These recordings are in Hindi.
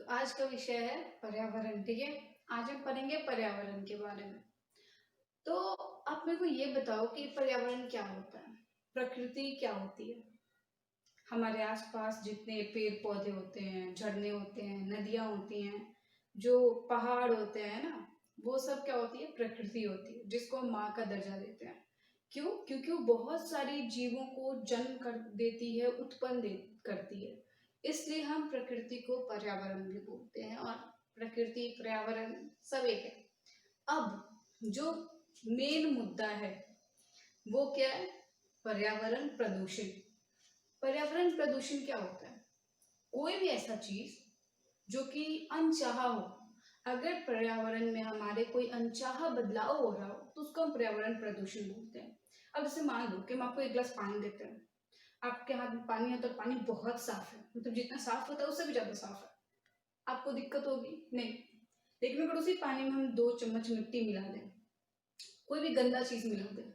आज का विषय है पर्यावरण। ठीक है। आज हम पढ़ेंगे पर्यावरण के बारे में। तो आप मेरे को ये बताओ कि पर्यावरण क्या होता है, प्रकृति क्या होती है। हमारे आसपास जितने पेड़ पौधे होते हैं, झरने होते हैं, नदियां होती हैं, जो पहाड़ होते हैं ना, वो सब क्या होती है, प्रकृति होती है, जिसको हम माँ का दर्जा देते हैं। क्यों? क्योंकि वो बहुत सारी जीवों को जन्म कर देती है, करती है। इसलिए हम प्रकृति को पर्यावरण भी बोलते हैं, और प्रकृति पर्यावरण सब एक है। अब जो मेन मुद्दा है वो क्या है? पर्यावरण प्रदूषण। पर्यावरण प्रदूषण क्या होता है? कोई भी ऐसा चीज जो कि अनचाहा हो। अगर पर्यावरण में हमारे कोई अनचाहा बदलाव हो रहा हो तो उसको हम पर्यावरण प्रदूषण बोलते हैं। अब जैसे मान लो कि हम आपको एक गिलास पानी देते हैं, आपके हाथ में पानी है तो पानी बहुत साफ है, मतलब जितना साफ होता है उससे भी ज्यादा साफ है, आपको दिक्कत होगी नहीं। लेकिन अगर उसी पानी में हम 2 चम्मच मिट्टी मिला दें, कोई भी गंदा चीज मिला दें,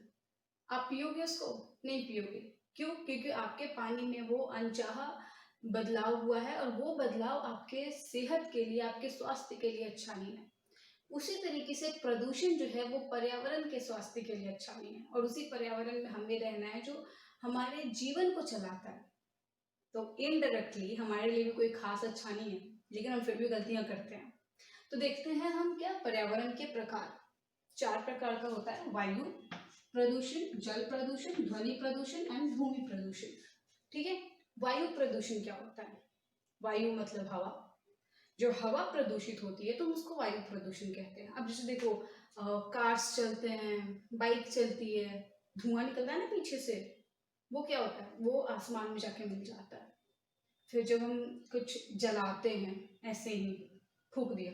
आप पियोगे उसको? नहीं पियोगे। क्यों? क्योंकि आपके पानी में वो अनचाहा बदलाव हुआ है, और वो बदलाव आपके सेहत के लिए, आपके स्वास्थ्य के लिए अच्छा नहीं है। उसी तरीके से प्रदूषण जो है वो पर्यावरण के स्वास्थ्य के लिए अच्छा नहीं है, और उसी पर्यावरण में हमें रहना है जो हमारे जीवन को चलाता है। तो इनडायरेक्टली हमारे लिए भी कोई खास अच्छा नहीं है, लेकिन हम फिर भी गलतियां करते हैं। तो देखते हैं हम क्या, पर्यावरण के प्रकार। 4 प्रकार का होता है: वायु प्रदूषण, जल प्रदूषण, ध्वनि प्रदूषण एंड भूमि प्रदूषण। ठीक है। वायु प्रदूषण क्या होता है? वायु मतलब हवा। जो हवा प्रदूषित होती है तो हम उसको वायु प्रदूषण कहते हैं। अब जैसे देखो, कार्स चलते हैं, बाइक चलती है, धुआं निकलता है ना पीछे से, वो क्या होता है? वो आसमान में जाके मिल जाता है। फिर जब हम कुछ जलाते हैं, ऐसे ही फूक दिया,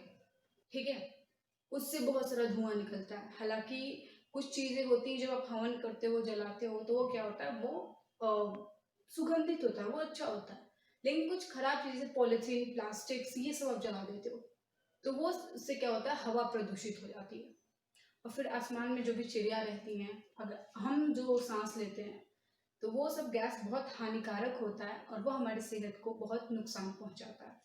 ठीक है, उससे बहुत सारा धुआं निकलता है। हालांकि कुछ चीजें होती हैं जब आप हवन करते हो, जलाते हो, तो वो क्या होता है, वो सुगंधित होता है, वो अच्छा होता है। लेकिन कुछ खराब चीजें, पॉलिथीन, प्लास्टिक्स, ये सब आप जला देते हो, तो वो उससे क्या होता है, हवा प्रदूषित हो जाती है। और फिर आसमान में जो भी चिड़िया रहती हैं, अगर हम जो सांस लेते हैं, तो वो सब गैस बहुत हानिकारक होता है, और वो हमारी सेहत को बहुत नुकसान पहुंचाता है।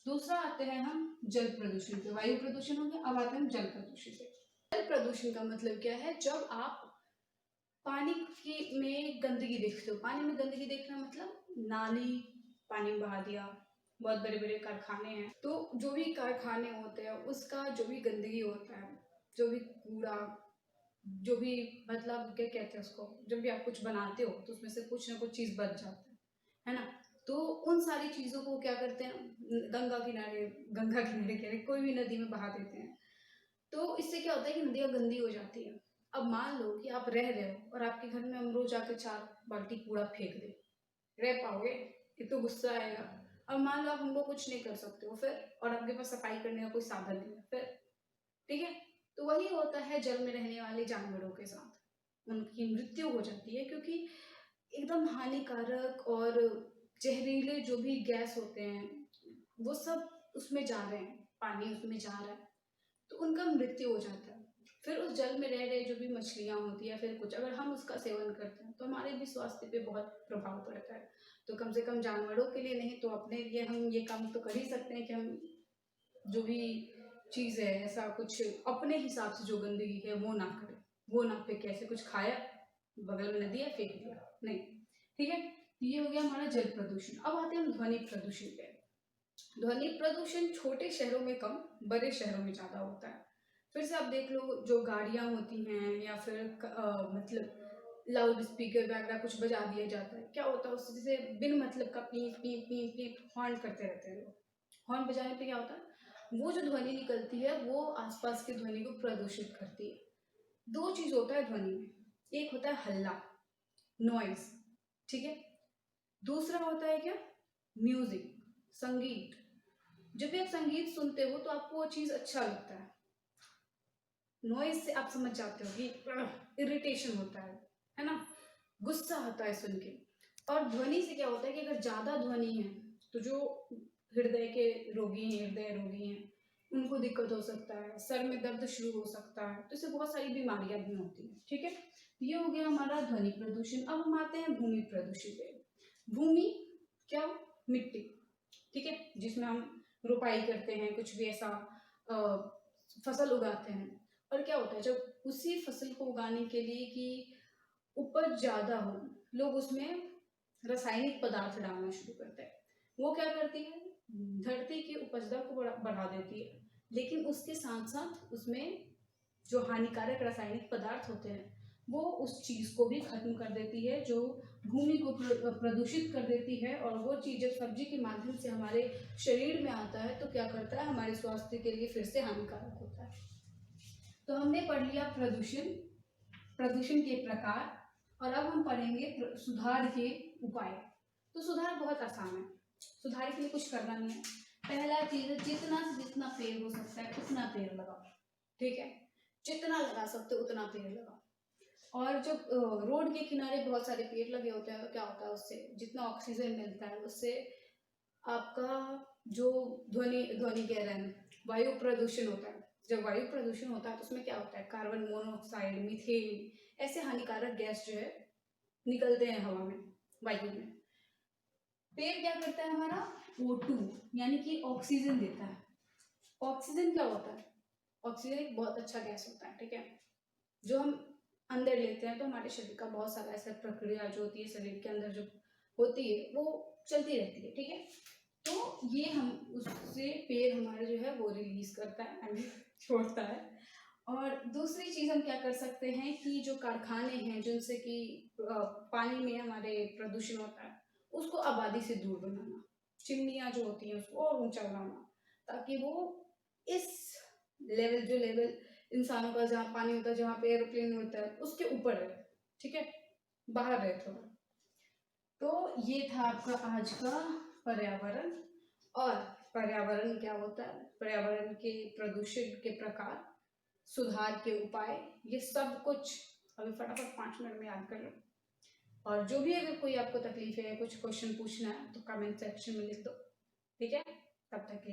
दूसरा आते हैं हम जल प्रदूषण पे। वायु प्रदूषण हो गया, अब आते हैं जल प्रदूषण पे। जल प्रदूषण का मतलब क्या है? जब आप पानी की में गंदगी देखते हो। पानी में गंदगी देखना मतलब नाली पानी में बहा दिया, बहुत बड़े बड़े कारखाने हैं, तो जो भी कारखाने होते हैं उसका जो भी गंदगी होता है, जो भी कूड़ा, जो भी, मतलब क्या कहते हैं उसको, जब भी आप कुछ बनाते हो तो उसमें से कुछ ना कुछ चीज बच जाता है ना। तो उन सारी चीजों को क्या करते हैं, गंगा किनारे कह रहे, कोई भी नदी में बहा देते हैं। तो इससे क्या होता है कि नदियाँ गंदी हो जाती है। अब मान लो कि आप रह रहे हो और आपके घर में हम रोज आके 4 बाल्टी कूड़ा फेंक दे, रह पाओगे? ये तो गुस्सा आएगा। अब मान लो आप हमको कुछ नहीं कर सकते हो फिर, और आपके पास सफाई करने का कोई साधन नहीं है फिर, ठीक है। तो वही होता है जल में रहने वाले जानवरों के साथ, उनकी मृत्यु हो जाती है, क्योंकि एकदम हानिकारक और जहरीले जो भी गैस होते हैं वो सब उसमें जा रहे हैं, पानी उसमें जा रहा है, तो उनका मृत्यु हो जाता है। फिर उस जल में रह रहे जो भी मछलियां होती है, फिर कुछ अगर हम उसका सेवन करते हैं तो हमारे भी स्वास्थ्य पे बहुत प्रभाव पड़ता है। तो कम से कम जानवरों के लिए नहीं तो अपने लिए हम ये काम तो कर ही सकते हैं कि हम जो भी चीज है, ऐसा कुछ अपने हिसाब से जो गंदगी है वो ना करें, वो ना फेंके। ऐसे कुछ खाया, बगल में नदी है, फेंक दिया, नहीं। ठीक है। ये हो गया हमारा जल प्रदूषण। अब आते हैं हम ध्वनि प्रदूषण पे। ध्वनि प्रदूषण छोटे शहरों में कम, बड़े शहरों में ज्यादा होता है। फिर से आप देख लो, जो गाड़ियां होती हैं या फिर मतलब लाउड स्पीकर वगैरह कुछ बजा दिया जाता है, क्या होता है उससे, जैसे बिन मतलब का पीप पीप पीप पीप हॉर्न करते रहते हैं लोग। हॉर्न बजाने पे क्या होता है, वो जो ध्वनि निकलती है वो आसपास की ध्वनि को प्रदूषित करती है। 2 चीज होता है ध्वनि में, एक होता है हल्ला, नॉइज, ठीक है। दूसरा होता है क्या, म्यूजिक, संगीत। जब भी आप संगीत सुनते हो तो आपको वो चीज अच्छा लगता है। नॉइज से आप समझ जाते हो कि इरिटेशन होता है ना, गुस्सा आता है सुन के। और ध्वनि से क्या होता है कि अगर ज्यादा ध्वनि है तो जो हृदय के रोगी हैं, हृदय रोगी हैं, उनको दिक्कत हो सकता है, सर में दर्द शुरू हो सकता है, तो इससे बहुत सारी बीमारियां भी होती हैं, ठीक है। ये हो गया हमारा ध्वनि प्रदूषण। अब हम आते हैं भूमि प्रदूषण पे। भूमि क्या, मिट्टी, ठीक है, जिसमें हम रुपाई करते हैं, कुछ भी ऐसा फसल उगाते हैं। और क्या होता है, जब उसी फसल को उगाने के लिए कि उपज ज्यादा हो, लोग उसमें रासायनिक पदार्थ डालना शुरू करते हैं। वो क्या करती है, धरती की उपजता को बढ़ा देती है, लेकिन उसके साथ साथ उसमें जो हानिकारक रासायनिक पदार्थ होते हैं वो उस चीज को भी खत्म कर देती है, जो भूमि को प्रदूषित कर देती है। और वो चीज जब सब्जी के माध्यम से हमारे शरीर में आता है तो क्या करता है, हमारे स्वास्थ्य के लिए फिर से हानिकारक होता है। तो हमने पढ़ लिया प्रदूषण, प्रदूषण के प्रकार, और अब हम पढ़ेंगे सुधार के उपाय। तो सुधार बहुत आसान है, सुधार के लिए कुछ करना नहीं है। पहला चीज है, जितना से जितना पेड़ हो सकता है उतना पेड़ लगाओ, ठीक है, जितना लगा सकते हो उतना पेड़ लगाओ। और जब रोड के किनारे बहुत सारे पेड़ लगे होते हैं तो क्या होता है, उससे जितना ऑक्सीजन मिलता है उससे आपका जो ध्वनि ध्वनि कह रहे हैं, वायु प्रदूषण होता है। जब वायु प्रदूषण होता है तो उसमें क्या होता है, कार्बन मोनोऑक्साइड, मीथेन, ऐसे हानिकारक गैस जो है निकलते हैं हवा में, वायु में। पेड़ क्या करता है, हमारा O2 यानी कि ऑक्सीजन देता है। ऑक्सीजन क्या होता है, ऑक्सीजन एक बहुत अच्छा गैस होता है, ठीक है, जो हम अंदर लेते हैं तो हमारे शरीर का बहुत सारा ऐसा प्रक्रिया जो होती है शरीर के अंदर जो होती है वो चलती रहती है, ठीक है। तो ये हम उससे पेड़ हमारे जो है वो रिलीज करता है, छोड़ता है। और दूसरी चीज हम क्या कर सकते हैं कि जो कारखाने हैं जिनसे कि पानी में हमारे प्रदूषण होता है उसको आबादी से दूर बनाना, चिमनियां जो होती हैं उसको और ऊंचा बनाना, ताकि वो इस लेवल, जो लेवल इंसानों का जहाँ पानी होता है, जहाँ पे एरोप्लेन होता है उसके ऊपर है, ठीक है, बाहर है थोड़ा। तो ये था आपका आज का पर्यावरण। और पर्यावरण क्या होता है, पर्यावरण के प्रदूषण के प्रकार, सुधार के उपाय, ये सब कुछ अभी फटाफट 5 मिनट में याद कर लो। और जो भी अगर कोई आपको तकलीफ है, कुछ क्वेश्चन पूछना है तो कमेंट सेक्शन में लिख दो, ठीक है। तब तक के